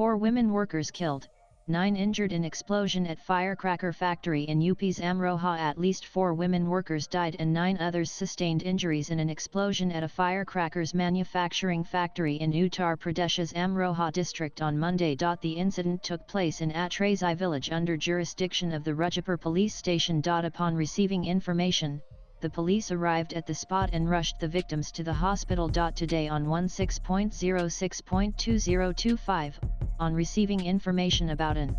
4 women workers killed, 9 injured in explosion at Firecracker factory in UP's Amroha. At least 4 women workers died and 9 others sustained injuries in an explosion at a firecrackers manufacturing factory in Uttar Pradesh's Amroha district on Monday. The incident took place in Atrezi village under jurisdiction of the Rajapur police station. Upon receiving information, the police arrived at the spot and rushed the victims to the hospital. Today on 16.06.2025, on receiving information about an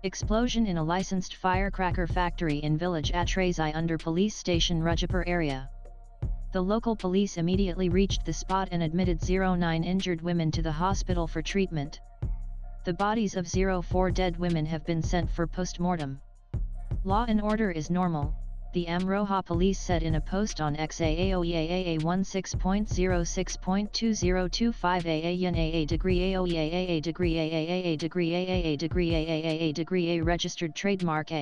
explosion in a licensed firecracker factory in village Atrezi under police station Rajapur area, the local police immediately reached the spot and admitted 9 injured women to the hospital for treatment. The bodies of 4 dead women have been sent for post-mortem. Law and order is normal, the Amroha police said in a post on XAAOEAA 16.06.2025. AAA degree AOEAA degree AAA degree AAA degree AAA degree A registered trademark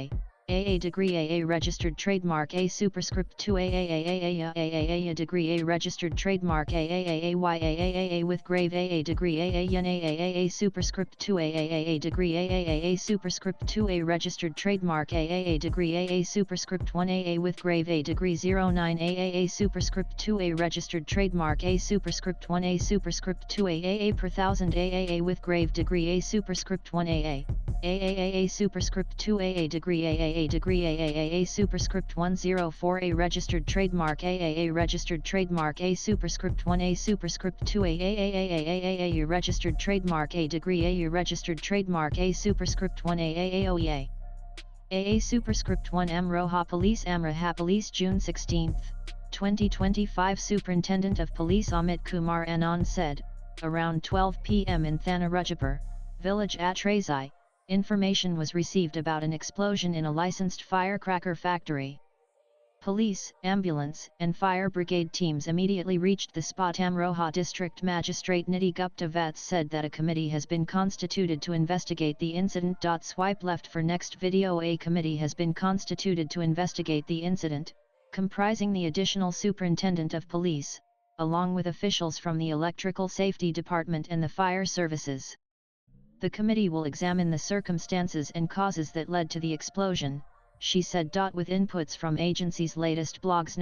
AA degree AA registered trademark A superscript 2 AAA degree A registered trademark AAAA with grave AA degree AAA superscript 2 AAA degree AAA superscript 2 A registered trademark AAA degree AA superscript 1 AA with grave A degree 09 AAA superscript 2 A registered trademark A superscript 1 A superscript 2 AAA per thousand AAA with grave degree A superscript 1 AA AAA superscript 2 AA degree AAA degree AAA superscript 104 A registered trademark AAA registered trademark A superscript 1 A superscript 2 AAA registered trademark A degree A registered trademark A superscript 1 AAOEA AA superscript 1 Amroha Police June 16, 2025. Superintendent of Police Amit Kumar Anand said, around 12 p.m. in Thana Rajapur, village Atrezi, information was received about an explosion in a licensed firecracker factory. Police, ambulance, and fire brigade teams immediately reached the spot. Amroha District Magistrate Nidhi Gupta Vats said that a committee has been constituted to investigate the incident. Swipe left for next video. A committee has been constituted to investigate the incident, comprising the additional superintendent of police, along with officials from the electrical safety department and the fire services. The committee will examine the circumstances and causes that led to the explosion, she said. With inputs from agency's latest blogs.